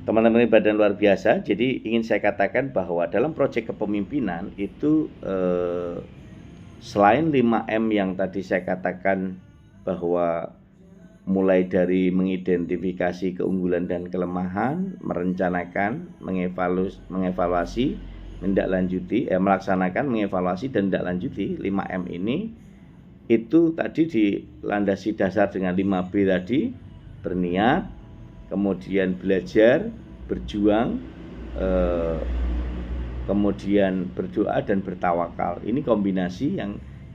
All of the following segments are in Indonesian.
teman-teman badan luar biasa. Jadi ingin saya katakan bahwa dalam proyek kepemimpinan itu selain 5M yang tadi saya katakan, bahwa mulai dari mengidentifikasi keunggulan dan kelemahan, merencanakan, mengevaluasi, menindaklanjuti, melaksanakan, mengevaluasi dan menindaklanjuti 5M ini, itu tadi dilandasi dasar dengan 5B tadi, berniat, kemudian belajar, berjuang, kemudian berdoa dan bertawakal. Ini kombinasi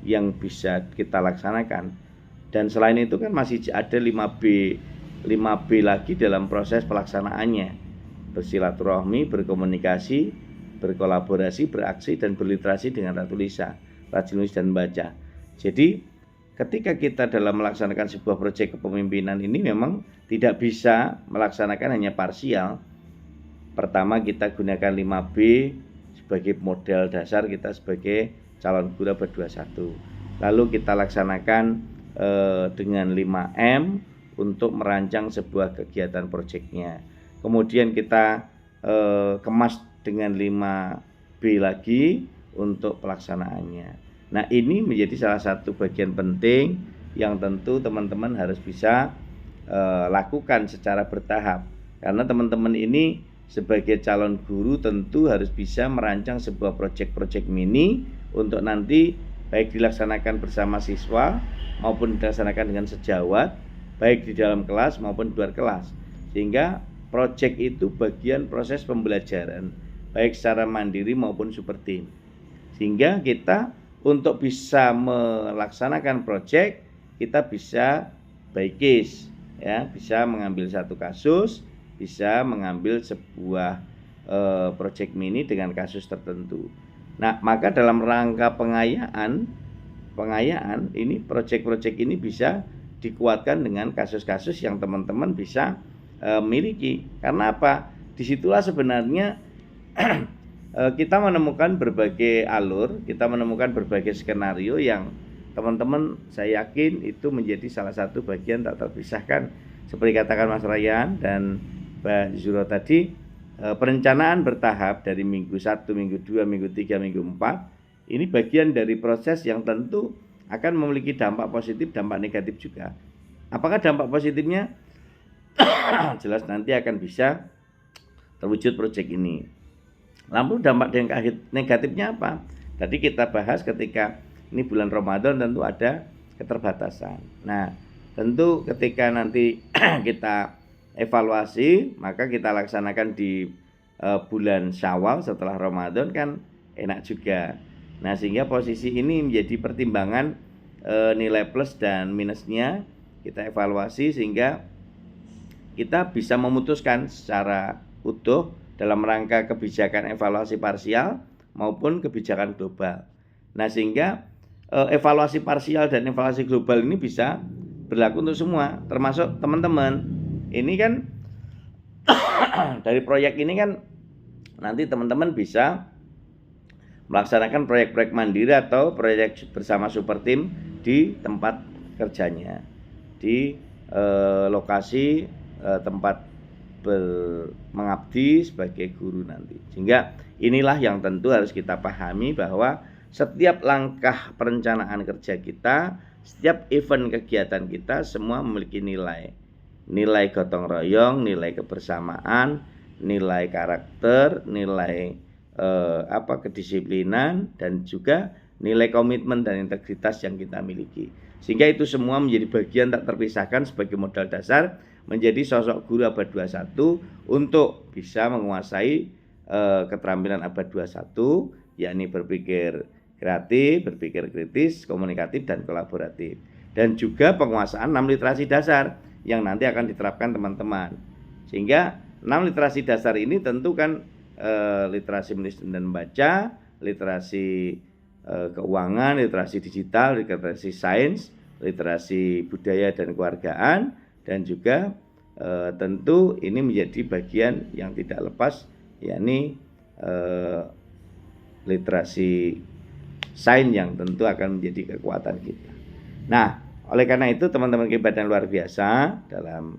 yang bisa kita laksanakan. Dan selain itu kan masih ada 5B lagi dalam proses pelaksanaannya. Bersilaturahmi, berkomunikasi, berkolaborasi, beraksi, dan berliterasi dengan ratu Lisa, rajin nulis dan baca. Jadi ketika kita dalam melaksanakan sebuah proyek kepemimpinan ini memang tidak bisa melaksanakan hanya parsial. Pertama kita gunakan 5B sebagai modal dasar kita sebagai calon guru abad 21. Lalu kita laksanakan dengan 5M untuk merancang sebuah kegiatan proyeknya. Kemudian kita kemas dengan 5B lagi untuk pelaksanaannya. Nah, ini menjadi salah satu bagian penting yang tentu teman-teman harus bisa lakukan secara bertahap. Karena teman-teman ini sebagai calon guru tentu harus bisa merancang sebuah proyek-proyek mini untuk nanti baik dilaksanakan bersama siswa maupun dilaksanakan dengan sejawat, baik di dalam kelas maupun di luar kelas. Sehingga proyek itu bagian proses pembelajaran, baik secara mandiri maupun super team. Sehingga kita untuk bisa melaksanakan proyek, kita bisa by case, ya, bisa mengambil satu kasus, bisa mengambil sebuah proyek mini dengan kasus tertentu. Nah, maka dalam rangka pengayaan ini, proyek-proyek ini bisa dikuatkan dengan kasus-kasus yang teman-teman bisa miliki. Karena apa? Disitulah sebenarnya kita menemukan berbagai alur, kita menemukan berbagai skenario yang teman-teman saya yakin itu menjadi salah satu bagian tak terpisahkan. Seperti katakan Mas Ryan dan Mbak Zuro tadi, perencanaan bertahap dari minggu 1, minggu 2, minggu 3, minggu 4, ini bagian dari proses yang tentu akan memiliki dampak positif, dampak negatif juga. Apakah dampak positifnya? Jelas nanti akan bisa terwujud proyek ini. Lalu dampak negatifnya apa? Tadi kita bahas ketika ini bulan Ramadan tentu ada keterbatasan. Nah, tentu ketika nanti kita evaluasi, maka kita laksanakan di bulan Syawal setelah Ramadan kan enak juga. Nah, sehingga posisi ini menjadi pertimbangan nilai plus dan minusnya kita evaluasi sehingga kita bisa memutuskan secara utuh dalam rangka kebijakan evaluasi parsial maupun kebijakan global. Nah, sehingga evaluasi parsial dan evaluasi global ini bisa berlaku untuk semua, termasuk teman-teman. Ini kan dari proyek ini kan nanti teman-teman bisa melaksanakan proyek-proyek mandiri atau proyek bersama super team di tempat kerjanya, di lokasi tempat mengabdi sebagai guru nanti. Sehingga inilah yang tentu harus kita pahami bahwa setiap langkah perencanaan kerja kita, setiap event kegiatan kita semua memiliki nilai gotong royong, nilai kebersamaan, nilai karakter, nilai kedisiplinan, dan juga nilai komitmen dan integritas yang kita miliki. Sehingga itu semua menjadi bagian tak terpisahkan sebagai modal dasar menjadi sosok guru abad 21 untuk bisa menguasai keterampilan abad 21, yakni berpikir kreatif, berpikir kritis, komunikatif, dan kolaboratif. Dan juga penguasaan 6 literasi dasar yang nanti akan diterapkan teman-teman. Sehingga 6 literasi dasar ini tentu kan literasi menulis dan membaca, literasi keuangan, literasi digital, literasi sains, literasi budaya dan kewargaan, dan juga tentu ini menjadi bagian yang tidak lepas, yakni literasi sains yang tentu akan menjadi kekuatan kita. Nah, oleh karena itu teman-teman kehebat dan luar biasa dalam